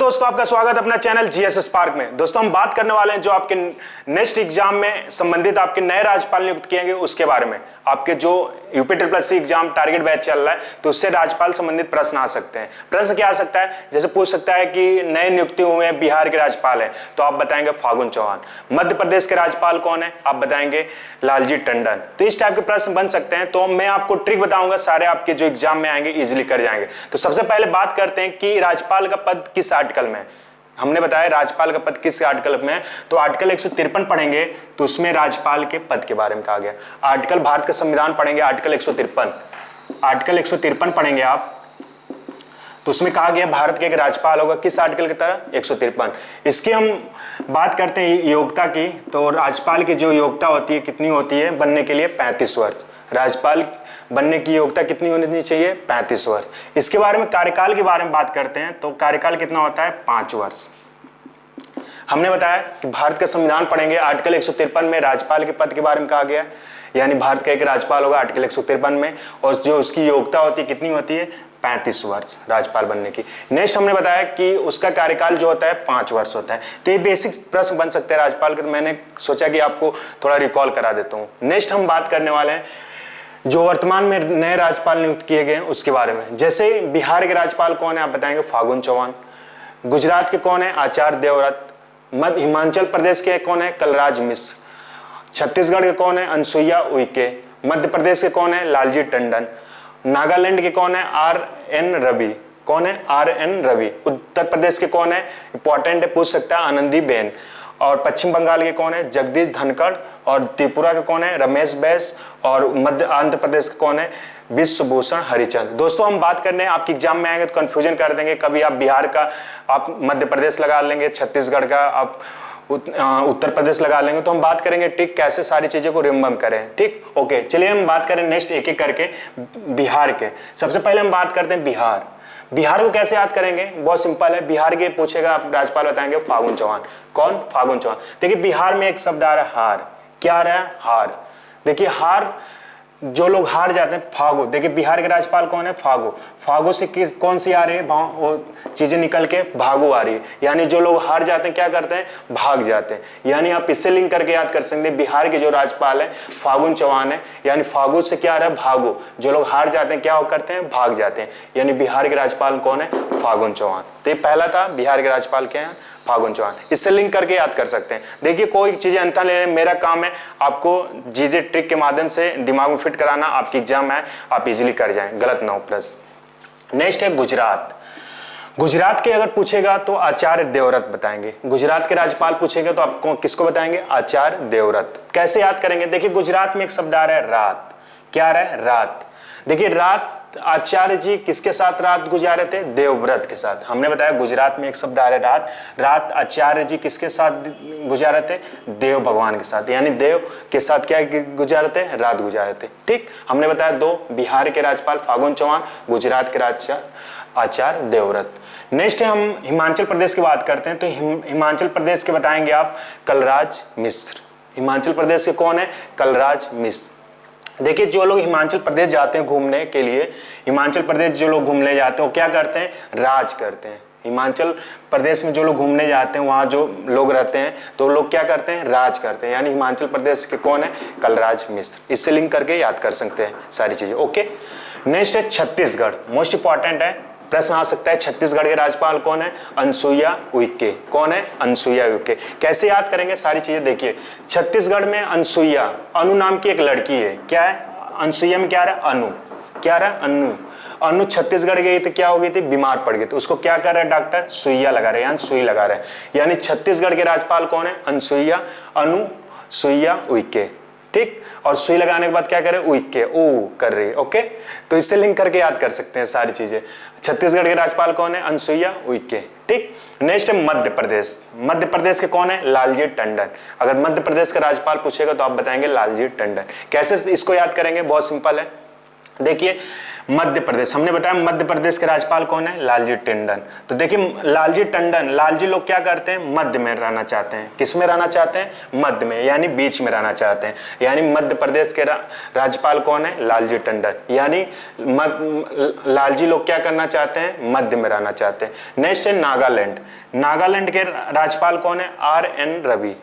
दोस्तों, आपका स्वागत अपना चैनल जीएस स्पार्क में। दोस्तों, हम बात करने वाले हैं जो आपके नेक्स्ट एग्जाम में संबंधित आपके नए राज्यपाल नियुक्त किए गए उसके बारे में। आपके जो यूपीसी एग्जाम टारगेट बैच चल रहा है तो उससे राज्यपाल संबंधित प्रश्न आ सकते हैं। प्रश्न क्या आ सकता है, जैसे पूछ सकता है कि नए नियुक्ति हुए हैं, बिहार के राज्यपाल है तो आप बताएंगे फागुन चौहान। मध्य प्रदेश के राज्यपाल कौन है, आप बताएंगे लालजी टंडन। तो इस टाइप के प्रश्न बन सकते हैं। तो मैं आपको ट्रिक बताऊंगा, सारे आपके जो एग्जाम में आएंगे इजिली कर जाएंगे। तो सबसे पहले बात करते हैं कि राज्यपाल का पद किस आर्टिकल में है। हमने बताया राज्यपाल का पद किस आर्टिकल में है, तो आर्टिकल 153 पढ़ेंगे तो उसमें राज्यपाल के पद के बारे में कहा गया। आर्टिकल भारत का संविधान पढ़ेंगे, आर्टिकल 153 पढ़ेंगे आप, तो उसमें कहा गया भारत के एक राज्यपाल होगा, किस आर्टिकल की तरह 153। इसकी हम बात करते हैं योग्यता की, तो राज्यपाल की जो योग्यता होती है कितनी होती है बनने के लिए 35 वर्ष। राज्यपाल बनने की योग्यता कितनी होनी चाहिए, 35 वर्ष। इसके बारे में कार्यकाल के बारे में बात करते हैं तो कार्यकाल कितना होता है, 5 वर्ष। हमने बताया कि भारत का संविधान पढ़ेंगे, आर्टिकल 153 में राज्यपाल के पद के बारे में कहा गया, यानी भारत का एक राज्यपाल होगा आर्टिकल 153 में, और जो उसकी योग्यता होती है कितनी होती है, 35 वर्ष राज्यपाल बनने की। नेक्स्ट हमने बताया कि उसका कार्यकाल जो होता है 5 वर्ष होता है। तो ये बेसिक प्रश्न बन सकते हैं राज्यपाल के, तो मैंने सोचा कि आपको थोड़ा रिकॉल करा देता हूँ। नेक्स्ट हम बात करने वाले हैं जो वर्तमान में नए राज्यपाल नियुक्त किए गए हैं उसके बारे में। जैसे बिहार के राज्यपाल कौन है, आप बताएंगे फागुन चौहान। गुजरात के कौन है, आचार्य देवव्रत। हिमाचल प्रदेश के कौन है, कलराज मिश्र। छत्तीसगढ़ के कौन है, अनसुईया उइके। मध्य प्रदेश के कौन है, लालजी टंडन। नागालैंड के कौन है, RN रवि। कौन है, RN रवि। उत्तर प्रदेश के कौन है, इंपॉर्टेंट है, पूछ सकता है, आनंदी बेन। और पश्चिम बंगाल के कौन है, जगदीश धनखड़। और त्रिपुरा के कौन है, रमेश बैस। और मध्य आंध्र प्रदेश के कौन है, विश्वभूषण हरिचंद। दोस्तों, हम बात करने आपके एग्जाम में आएंगे तो कंफ्यूजन कर देंगे, कभी आप बिहार का आप मध्य प्रदेश लगा लेंगे, छत्तीसगढ़ का आप उत्तर प्रदेश लगा लेंगे। तो हम बात करेंगे ट्रिक कैसे सारी चीजों को रिमेंबर करें, ठीक। ओके, चलिए हम बात करें नेक्स्ट एक एक करके बिहार के। सबसे पहले हम बात करते हैं बिहार। बिहार को कैसे याद करेंगे, बहुत सिंपल है। बिहार के पूछेगा, आप राज्यपाल बताएंगे फागुन चौहान। कौन, फागुन चौहान। देखिए बिहार में एक शब्द आ रहा है हार। क्या आ रहा है, हार। देखिए हार, जो लोग हार जाते हैं, फागु। देखिए बिहार के राज्यपाल कौन है, फागु। फागु से किस कौन सी आ रही है, वो चीजें निकल के भागु आ रही है। यानी जो लोग हार जाते हैं क्या करते हैं, भाग जाते हैं। यानी आप इससे लिंक करके याद कर सकते हैं, बिहार के जो राज्यपाल है फागुन चौहान है। यानी फागु से क्या आ रहा है, भागु। जो लोग हार जाते हैं क्या करते हैं, भाग जाते हैं। यानी बिहार के राज्यपाल कौन है, फागुन चौहान। तो ये पहला था, बिहार के राज्यपाल क्या है, फागुन चौहान। इससे लिंक करके याद कर सकते हैं। देखिए कोई चीजें अंतर लेने, मेरा काम है आपको चीजें ट्रिक के माध्यम से दिमाग में फिट कराना। आपकी एग्जाम है, आप इजीली कर जाएं, गलत ना हो प्रश्न। नेक्स्ट है गुजरात। गुजरात के अगर पूछेगा तो आचार्य देवव्रत बताएंगे। गुजरात के राज्यपाल पूछेगा तो आपको किसको बताएंगे, आचार्य देवव्रत। कैसे याद करेंगे, देखिए गुजरात में एक शब्द आ रहा है रात। क्या आ रहा है, रात। देखिए रात, आचार्य जी किसके साथ रात गुजारे थे, देवव्रत के साथ। हमने बताया गुजरात में एक शब्द आ रहा है रात। रात आचार्य जी किसके साथ गुजारे थे, देव भगवान के साथ। यानी देव के साथ क्या गुजारे थे, रात गुजारे थे, ठीक। हमने बताया दो, बिहार के राज्यपाल फागुन चौहान, गुजरात के राज्यपाल आचार्य देवव्रत। नेक्स्ट है हम हिमाचल प्रदेश की बात करते हैं, तो हिमाचल प्रदेश के बताएंगे आप कलराज मिश्र। हिमाचल प्रदेश के कौन है, कलराज मिश्र। देखिए जो लोग हिमाचल प्रदेश जाते हैं घूमने के लिए, हिमाचल प्रदेश जो लोग घूमने जाते हैं वो क्या करते हैं, राज करते हैं। हिमाचल प्रदेश में जो लोग घूमने जाते हैं, वहाँ जो लोग रहते हैं तो लोग क्या करते हैं, राज करते हैं। यानी हिमाचल प्रदेश के कौन है, कलराज मिश्र। इससे लिंक करके याद कर सकते हैं सारी चीजें, ओके। नेक्स्ट है छत्तीसगढ़, मोस्ट इंपॉर्टेंट है, प्रश्न आ सकता है। छत्तीसगढ़ के राज्यपाल कौन है, अनसुईया उइके। कौन है, अनसुईया उइके। कैसे याद करेंगे सारी चीजें, देखिए छत्तीसगढ़ में अनसुईया, अनु नाम की एक लड़की है। क्या है, अनसुईया में क्या आ रहा है, अनु। क्या आ रहा है, अनु। अनु छत्तीसगढ़ गई तो क्या हो गई थी, बीमार पड़ गई, तो उसको क्या कर रहा है डॉक्टर, सुइया लगा रहे हैं, सुई लगा रहे हैं। यानी छत्तीसगढ़ के राज्यपाल कौन है, अनसुईया, अनु सुइया उइके, ठीक। और सुई लगाने के बाद क्या करे, उइके, ओ कर रही है, ओके। तो इससे लिंक करके याद कर सकते हैं सारी चीजें। छत्तीसगढ़ के राज्यपाल कौन है, अनसुईया उइके, ठीक। नेक्स्ट है मध्य प्रदेश। मध्य प्रदेश के कौन है, लालजी टंडन। अगर मध्य प्रदेश का राज्यपाल पूछेगा तो आप बताएंगे लालजी टंडन। कैसे इसको याद करेंगे, बहुत सिंपल है। देखिए मध्य प्रदेश, हमने बताया मध्य प्रदेश के राज्यपाल कौन है, लालजी टंडन। तो देखिए लालजी टंडन, लालजी लोग क्या करते हैं, मध्य में रहना चाहते हैं। किस में रहना चाहते हैं, मध्य में, यानी बीच में रहना चाहते हैं। यानी मध्य प्रदेश के राज्यपाल कौन है, लालजी टंडन। यानी लालजी लोग क्या करना चाहते हैं, मध्य में रहना चाहते हैं। नेक्स्ट है नागालैंड, नागालैंड के राज्यपाल कौन है, आर.एन. रवि।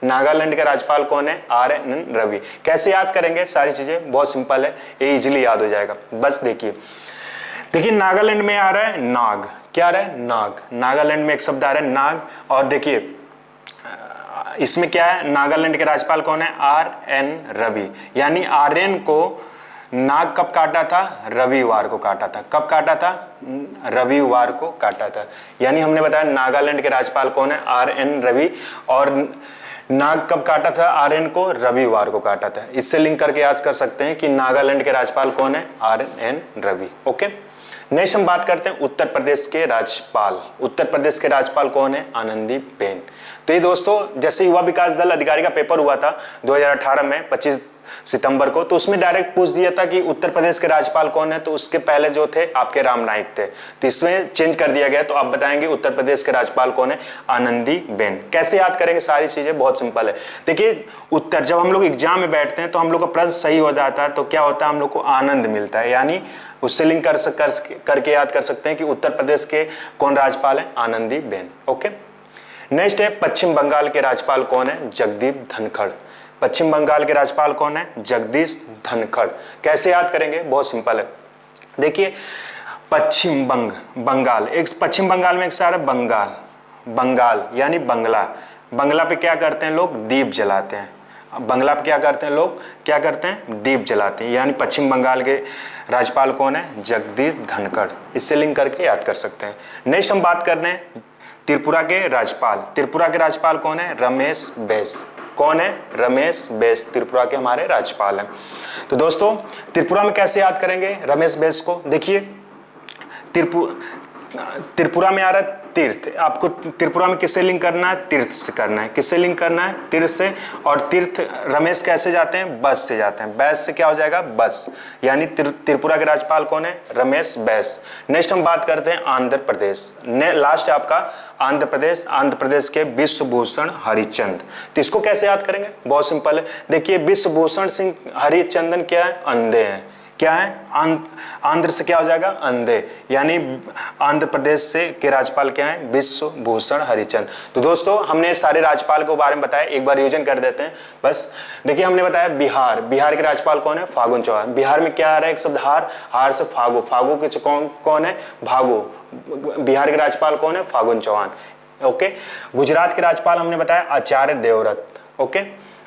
नागालैंड के राज्यपाल कौन है, आर.एन. रवि। कैसे याद करेंगे, सारी चीजें बहुत सिंपल है, ये इजीली याद हो जाएगा। बस देखिए नागालैंड में आ रहा है नाग, क्या आ रहा है, नाग। नागालैंड में एक शब्द आ रहा है नाग। और देखिए इसमें क्या है, नागालैंड के राज्यपाल कौन है, आर.एन. रवि। यानी आर्यन को नाग कब काटा था, रविवार को काटा था। कब काटा था, रविवार को काटा था। यानी हमने बताया नागालैंड के राज्यपाल कौन है, आर.एन. रवि। और नाग कब काटा था, आर्यन को रविवार को काटा था। इससे लिंक करके याद कर सकते हैं कि नागालैंड के राज्यपाल कौन है, आर.एन. रवि। ओके, नेक्स्ट हम बात करते हैं उत्तर प्रदेश के राज्यपाल। उत्तर प्रदेश के राज्यपाल कौन है, आनंदीबेन। तो ये दोस्तों जैसे युवा विकास दल अधिकारी का पेपर हुआ था 2018 में 25 सितंबर को, तो उसमें डायरेक्ट पूछ दिया था कि उत्तर प्रदेश के राज्यपाल कौन है। तो उसके पहले जो थे आपके राम नाईक थे, तो इसमें चेंज कर दिया गया। तो आप बताएंगे उत्तर प्रदेश के राज्यपाल कौन है, आनंदीबेन। कैसे याद करेंगे, सारी चीजें बहुत सिंपल है। देखिए उत्तर, जब हम लोग एग्जाम में बैठते हैं तो हम लोग का प्रश्न सही हो जाता है तो क्या होता है, हम लोग को आनंद मिलता है। यानी उससे लिंक करके याद कर सकते हैं कि उत्तर प्रदेश के कौन राज्यपाल है, आनंदीबेन। ओके, नेक्स्ट है पश्चिम बंगाल के राज्यपाल कौन है, जगदीप धनखड़। पश्चिम बंगाल के राज्यपाल कौन है, जगदीश धनखड़। कैसे याद करेंगे, बहुत सिंपल है। देखिए पश्चिम बंगाल, एक पश्चिम बंगाल में एक सारा बंगाल यानी बंगला। बंगला पे क्या करते हैं लोग, दीप जलाते हैं। बंगला पे क्या करते हैं लोग, क्या करते हैं, दीप जलाते हैं। यानी पश्चिम बंगाल के राज्यपाल कौन है, जगदीप धनखड़। इससे लिंक करके याद कर सकते हैं। नेक्स्ट हम बात कर रहे हैं त्रिपुरा के राज्यपाल। त्रिपुरा के राज्यपाल कौन है, रमेश बैस। कौन है, रमेश बैस त्रिपुरा के हमारे राज्यपाल हैं। तो दोस्तों त्रिपुरा में कैसे याद करेंगे रमेश बैस को, देखिए त्रिपुरा में आ रहा है तीर्थ। आपको त्रिपुरा में किससे लिंक करना है, तीर्थ से करना है। किससे लिंक करना है, तीर्थ से। और तीर्थ रमेश कैसे जाते हैं, बस से जाते हैं। बैस से क्या हो जाएगा, बस। यानी त्रिपुरा के राज्यपाल कौन है, रमेश बैस। नेक्स्ट हम बात करते हैं आंध्र प्रदेश। लास्ट है आपका आंध्र प्रदेश। आंध्र प्रदेश के विश्वभूषण हरिचंद। तो इसको कैसे याद करेंगे, बहुत सिंपल है। देखिए विश्वभूषण सिंह हरिचंदन क्या है, अंधे हैं। क्या है, आंध्र से क्या हो जाएगा, अंधे। यानी आंध्र प्रदेश से के राज्यपाल क्या है, विश्वभूषण हरिचंद। तो दोस्तों हमने सारे राज्यपाल के बारे में बताया, एक बार रिवीजन कर देते हैं बस। देखिए हमने बताया बिहार के राज्यपाल कौन है, फागुन चौहान। बिहार में क्या आ रहा है, एक शब्द हार से फागो, फागो के कौन है, भागो। बिहार के राज्यपाल कौन है, फागुन चौहान। ओके, गुजरात के राज्यपाल हमने बताया आचार्य देवव्रत। ओके,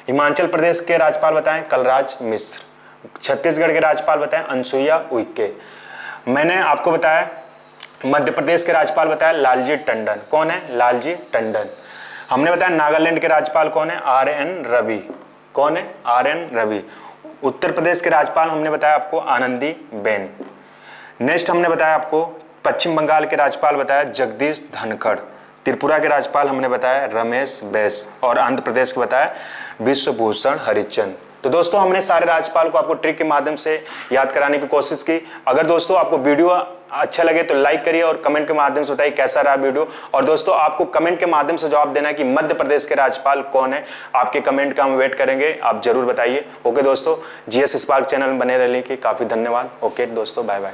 हिमाचल प्रदेश के राज्यपाल बताएं कलराज मिश्र। छत्तीसगढ़ के राज्यपाल बताएं अनसुईया उइके। मैंने आपको बताया मध्य प्रदेश के राज्यपाल बताया लालजी टंडन। कौन है, लालजी टंडन। हमने बताया नागालैंड के राज्यपाल कौन है, आर.एन. रवि। कौन है, आर.एन. रवि। उत्तर प्रदेश के राज्यपाल हमने बताया आपको आनंदीबेन। नेक्स्ट हमने बताया आपको पश्चिम बंगाल के राज्यपाल बताया जगदीश धनखड़। त्रिपुरा के राज्यपाल हमने बताया रमेश बैस। और आंध्र प्रदेश के बताया विश्वभूषण हरिचंद। तो दोस्तों हमने सारे राज्यपाल को आपको ट्रिक के माध्यम से याद कराने की कोशिश की। अगर दोस्तों आपको वीडियो अच्छा लगे तो लाइक करिए और कमेंट के माध्यम से बताइए कैसा रहा वीडियो। और दोस्तों आपको कमेंट के माध्यम से जवाब देना है कि मध्य प्रदेश के राज्यपाल कौन है। आपके कमेंट का हम वेट करेंगे, आप जरूर बताइए। ओके दोस्तों, GS स्पार्क चैनल में बने रहने के काफ़ी धन्यवाद। ओके दोस्तों, बाय बाय।